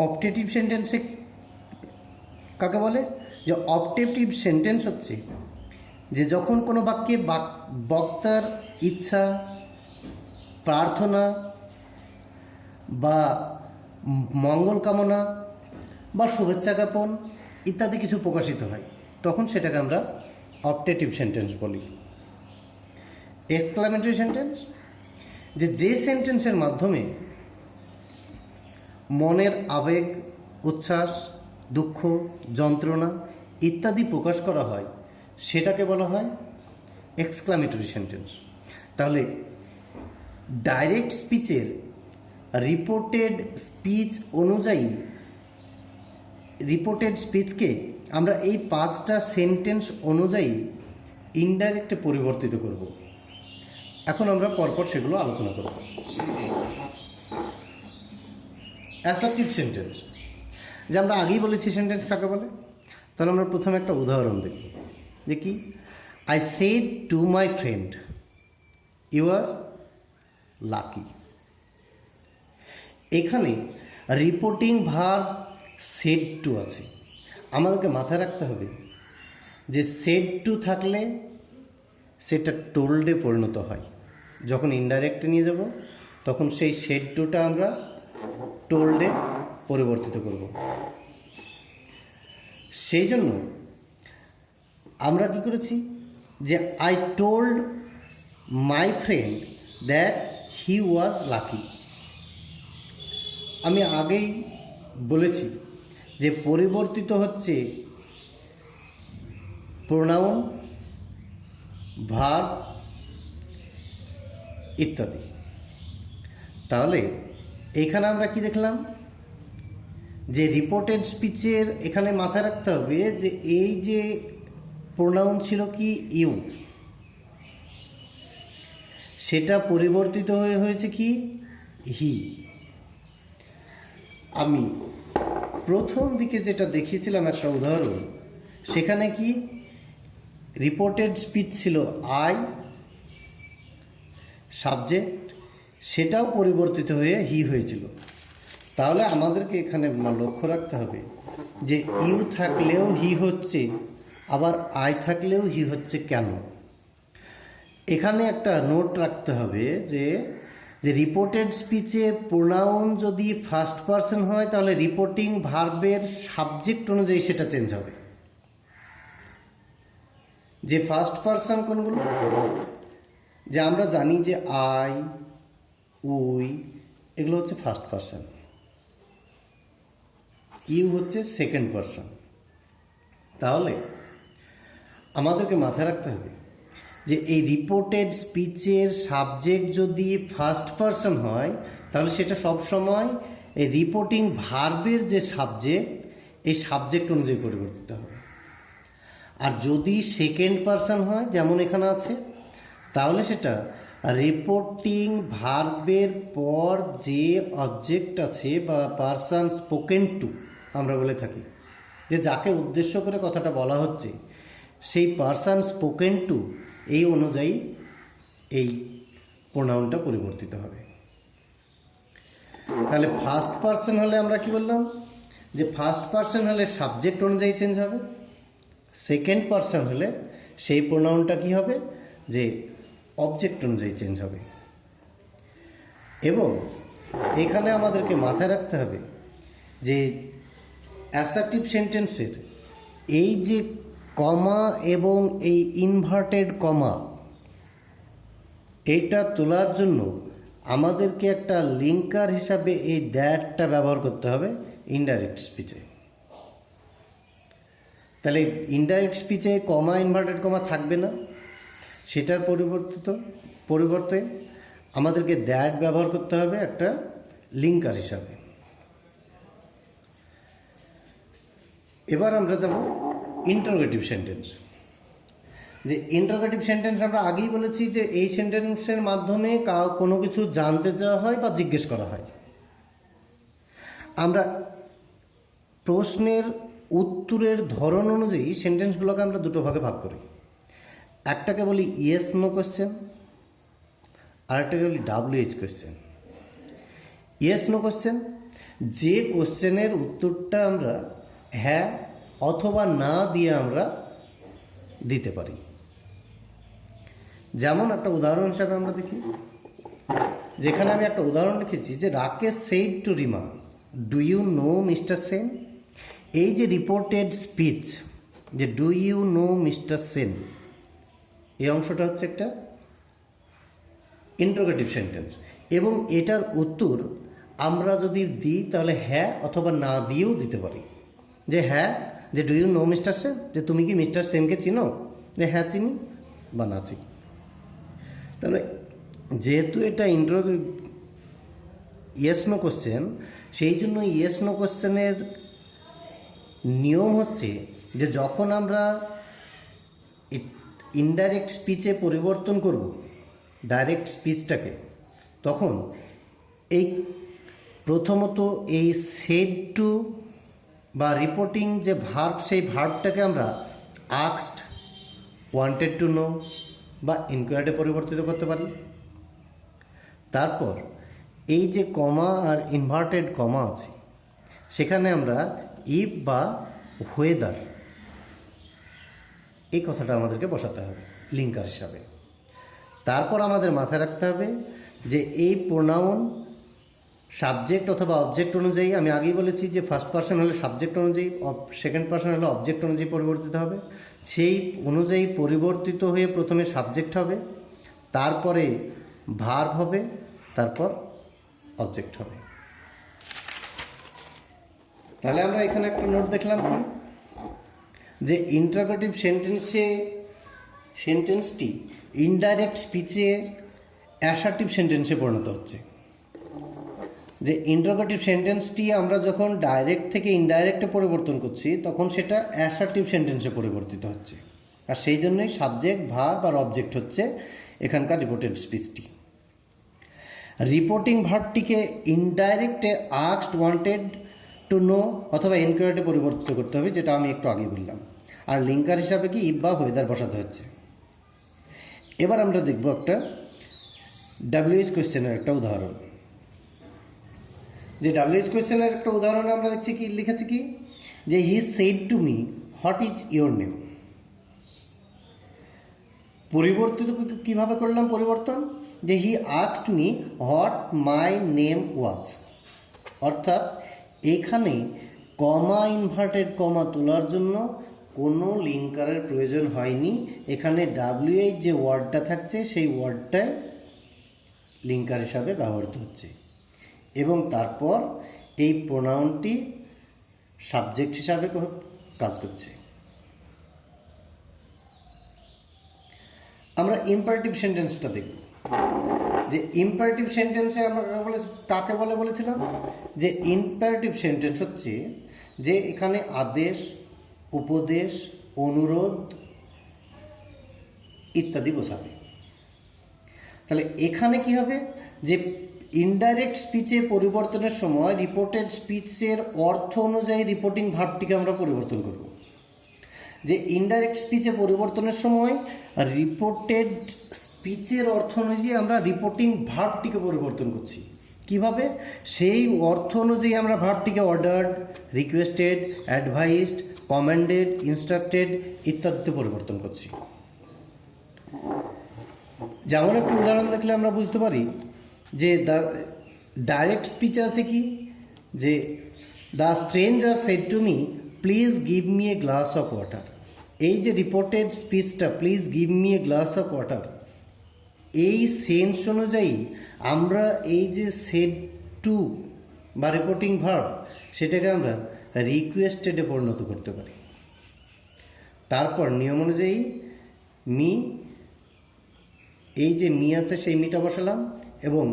Optative সেন্টেন্সে কাকে বলে? যে অপটেটিভ সেন্টেন্স হচ্ছে যে যখন কোনো বাক্যে বক্তার ইচ্ছা, প্রার্থনা বা মঙ্গল কামনা বা শুভেচ্ছা জ্ঞাপন ইত্যাদি কিছু প্রকাশিত হয়, তখন সেটাকে আমরা অপটেটিভ সেন্টেন্স বলি। এক্সক্লামেটরি সেন্টেন্স যে সেন্টেন্সের মাধ্যমে মনের আবেগ, উচ্ছ্বাস, দুঃখ, যন্ত্রণা ইত্যাদি প্রকাশ করা হয়, সেটাকে বলা হয় এক্সক্লামেটরি সেন্টেন্স। তাহলে ডাইরেক্ট স্পিচের রিপোর্টেড স্পিচ অনুযায়ী রিপোর্টেড স্পিচকে আমরা এই 5টা সেন্টেন্স অনুযায়ী ইনডাইরেক্টে পরিবর্তিত করব। এখন আমরা পরপর সেগুলো আলোচনা করব। অ্যাসার্টিভ সেন্টেন্স, যে আমরা আগেই বলেছি সেন্টেন্স কাকে বলে। তাহলে আমরা প্রথমে একটা উদাহরণ দেখব, যে কি, I said to my friend you are lucky. এখানে রিপোর্টিং ভার্ব সেড টু আছে। আমাদেরকে মাথায় রাখতে হবে যে সেড টু থাকলে সেটা টোল্ডে পরিণত হয়। যখন ইনডাইরেক্টে নিয়ে যাব তখন সেই সেড টুটা আমরা টোল্ডে পরিবর্তিত করব। সেই জন্য আমরা কি করেছি, যে I told my friend that he was lucky. আমি আগেই বলেছি যে পরিবর্তিত হচ্ছে প্রোনাউন, ভার্ব ইত্যাদি। তাহলে এইখানে আমরা কি দেখলাম, যে রিপোর্টেড স্পিচের এখানে মাথায় রাখতে হবে যে এই যে প্রোনাউন ছিল কি ইউ, সেটা পরিবর্তিত হয়েছে কি হি। আমি প্রথম দিকে যেটা দেখিয়েছিলাম একটা উদাহরণ, সেখানে কি রিপোর্টেড স্পিচ ছিল আই, সাবজেক্ট, সেটাও পরিবর্তিত হয়ে হি হয়েছিল। তাহলে আমাদেরকে এখানে লক্ষ্য রাখতে হবে যে ইউ থাকলেও হি হচ্ছে, আবার আই থাকলেও হি হচ্ছে কেন। এখানে একটা নোট রাখতে হবে যে রিপোর্টেড স্পিচে প্রোনাউন যদি ফার্স্ট পারসন হয় তাহলে রিপোর্টিং ভার্বের সাবজেক্ট অনুযায়ী সেটা চেঞ্জ হবে। যে ফার্স্ট পারসন কোনগুলো, যে আমরা জানি যে আই, উই এগুলো হচ্ছে ফার্স্ট পারসন, ইউ হচ্ছে সেকেন্ড পারসন। তাহলে আমাদেরকে মাথায় রাখতে হবে যে এই রিপোর্টেড স্পিচের সাবজেক্ট যদি ফার্স্ট পারসন হয় তাহলে সেটা সবসময় এই রিপোর্টিং ভার্বের যে সাবজেক্ট, এই সাবজেক্ট অনুযায়ী পরিবর্তিত হবে। আর যদি সেকেন্ড পারসন হয়, যেমন এখানে আছে, তাহলে সেটা রিপোর্টিং ভার্বের পর যে অবজেক্ট আছে বা পারসন স্পোকেন টু আমরা বলে থাকি, যে যাকে উদ্দেশ্য করে কথাটা বলা হচ্ছে, সেই পারসন স্পোকেন টু এই অনুযায়ী এই প্রোনাউনটা পরিবর্তিত হবে। তাহলে ফার্স্ট পারসন হলে আমরা কি বললাম, যে ফার্স্ট পারসন হলে সাবজেক্ট অনুযায়ী চেঞ্জ হবে, সেকেন্ড পারসন হলে সেই প্রোনাউনটা কি হবে, যে অবজেক্ট অনুযায়ী চেঞ্জ হবে। এবং এখানে আমাদেরকে মাথায় রাখতে হবে যে অ্যাসার্টিভ সেন্টেন্সের এই যে কমা এবং এই ইনভার্টেড কমা, এটা তোলার জন্য আমাদেরকে একটা লিঙ্কার হিসাবে এই দ্যাটটা ব্যবহার করতে হবে ইনডাইরেক্ট স্পিচে। তাহলে ইনডাইরেক্ট স্পিচে কমা, ইনভার্টেড কমা থাকবে না, সেটার পরিবর্তে আমাদেরকে দ্যাট ব্যবহার করতে হবে একটা লিঙ্কার হিসাবে। এবার আমরা যাব ইন্টারোগেটিভ সেন্টেন্স। যে ইন্টারোগেটিভ সেন্টেন্স আমরা আগেই বলেছি যে এই সেন্টেন্সের মাধ্যমে কোনো কিছু জানতে চাওয়া হয় বা জিজ্ঞেস করা হয়। আমরা প্রশ্নের উত্তরের ধরন অনুযায়ী সেন্টেন্সগুলোকে আমরা দুটো ভাগে ভাগ করি। একটাকে বলি ইয়েস নো কোয়েশ্চেন, আরেকটাকে বলি WH question. Yes no question যে কোশ্চেনের উত্তরটা আমরা হ্যাঁ অথবা না দিয়ে আমরা দিতে পারি। যেমন একটা উদাহরণ হিসাবে আমরা দেখি, যেখানে আমি একটা উদাহরণ লিখেছি যে Rakesh said to Rima, do you know mister Sen. এই যে রিপোর্টেড স্পিচ, যে do you know mister Sen, এই অংশটা হচ্ছে একটা ইন্টারোগেটিভ সেন্টেন্স, এবং এটার উত্তর আমরা যদি দিই তাহলে হ্যাঁ অথবা না দিয়েও দিতে পারি। যে হ্যাঁ, যে do you know mister Sen, যে তুমি কি মিস্টার সেনকে চিনো, যে হ্যাঁ চিনি বা না চিনি। তাহলে যেহেতু এটা ইয়েস নো কোশ্চেন, সেই জন্য ইয়েস নো কোশ্চেনের নিয়ম হচ্ছে যে যখন আমরা ইনডাইরেক্ট স্পিচে পরিবর্তন করব ডাইরেক্ট স্পিচটাকে, তখন এই প্রথমত এই সেড টু বা রিপোর্টিং যে ভার্ব, সেই ভার্বটাকে আমরা আস্কড, ওয়ান্টেড টু নো বা ইনকোয়ারিতে পরিবর্তিত করতে পারি। তারপর এই যে কমা আর ইনভার্টেড কমা আছে, সেখানে আমরা ইফ বা ওয়েদার, এই কথাটা আমাদেরকে বসাতে হবে লিঙ্কার হিসাবে। তারপর আমাদের মাথায় রাখতে হবে যে এই প্রোনাউন সাবজেক্ট অথবা অবজেক্ট অনুযায়ী, আমি আগেই বলেছি যে ফার্স্ট পারসন হলে সাবজেক্ট অনুযায়ী, সেকেন্ড পারসন হলে অবজেক্ট অনুযায়ী পরিবর্তিত হবে। সেই অনুযায়ী পরিবর্তিত হয়ে প্রথমে সাবজেক্ট হবে, তারপরে ভার্ব হবে, তারপর অবজেক্ট হবে। তাহলে আমরা এখানে একটা নোট দেখলাম কি, যে ইন্টারোগেটিভ সেন্টেন্সটি ইনডাইরেক্ট স্পিচে অ্যাসার্টিভ সেন্টেন্সে পরিণত হচ্ছে। যে ইন্টারোগেটিভ সেন্টেন্সটি আমরা যখন ডাইরেক্ট থেকে ইনডাইরেক্টে পরিবর্তন করছি, তখন সেটা অ্যাসার্টিভ সেন্টেন্সে পরিবর্তিত হচ্ছে। আর সেই জন্যই সাবজেক্ট, ভার্ব আর অবজেক্ট হচ্ছে এখানকার রিপোর্টেড স্পিচটি। রিপোর্টিং ভার্বটিকে ইনডাইরেক্টে আস্কড, ওয়ান্টেড টু নো অথবা এনকোয়ারিতে পরিবর্তিত করতে হবে, যেটা আমি একটু আগে বললাম। আর লিঙ্কার হিসাবে কি ইফ বা ওয়েদার বসাতে হচ্ছে। এবার আমরা দেখব একটা ডাব্লিউএইচ কোয়েশ্চেনের একটা উদাহরণ। যে ডাব্লিউএইচ কোয়েশ্চেনের একটা উদাহরণে আমরা দেখছি কি লিখেছি কি, যে he said to me what is your name. পরিবর্তিত কিভাবে করলাম পরিবর্তন, যে he asked me what my name was. অর্থাৎ এখানে কমা, ইনভার্টেড কমা তোলার জন্য কোনো লিঙ্কারের প্রয়োজন হয়নি। এখানে ডাব্লিউএইচ যে ওয়ার্ডটা থাকছে, সেই ওয়ার্ডটাই লিঙ্কার হিসাবে ব্যবহৃত হচ্ছে, এবং তারপর এই প্রোনাউনটি সাবজেক্ট হিসাবে কাজ করছে। আমরা ইম্পারেটিভ সেন্টেন্সটা দেখব। যে ইম্পারেটিভ সেন্টেন্সে আমরা কাকে বলে বলেছিলাম, যে ইম্পারেটিভ সেন্টেন্স হচ্ছে যে এখানে আদেশ, উপদেশ, অনুরোধ ইত্যাদি বোঝাবে। তাহলে এখানে কি হবে, যে ইনডাইরেক্ট স্পিচে পরিবর্তনের সময় রিপোর্টেড স্পিচের অর্থ অনুযায়ী রিপোর্টিং ভার্বটিকে আমরা পরিবর্তন করব। যে ইনডাইরেক্ট স্পিচে পরিবর্তনের সময় রিপোর্টেড স্পিচের অর্থ অনুযায়ী আমরা রিপোর্টিং ভার্বটিকে পরিবর্তন করছি। কিভাবে, সেই অর্থ অনুযায়ী আমরা ভার্বটিকে ordered, requested, advised, commanded, instructed ইত্যাদিতে পরিবর্তন করছি। যেমন একটা উদাহরণ দেখলে আমরা বুঝতে পারি যে দ্য ডাইরেক্ট স্পিচ আছে কি, যে the stranger said to me please give me a glass of water. এই যে রিপোর্টেড স্পিচটা please give me a glass of water, এই সেন্স অনুযায়ী আমরা এই যে সেড টু বা রিপোর্টিং ভার্ব, সেটাকে আমরা রিকোয়েস্টেডে পরিণত করতে পারি। তারপর নিয়ম অনুযায়ী মি, এই যে মি আছে সেই মিটা বসালাম। এবং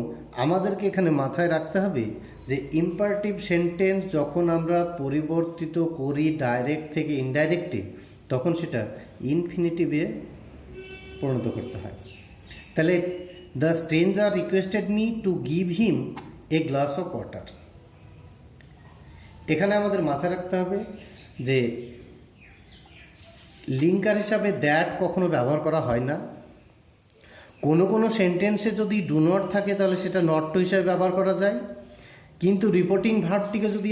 আমাদেরকে এখানে মাথায় রাখতে হবে যে ইম্পারেটিভ সেন্টেন্স যখন আমরা পরিবর্তিত করি ডাইরেক্ট থেকে ইনডাইরেক্টে, তখন সেটা ইনফিনিটিভে পরিণত করতে হয়। তাহলে the stranger requested me to give him A glass of water. এখানে আমাদের মাথায় রাখতে হবে যে লিঙ্কার হিসাবে দ্যাট কখনো ব্যবহার করা হয় না। কোনো কোনো সেন্টেন্সে যদি ডু নট থাকে তাহলে সেটা নট টু হিসাবে ব্যবহার করা যায়, কিন্তু রিপোর্টিং ভার্বটিকে যদি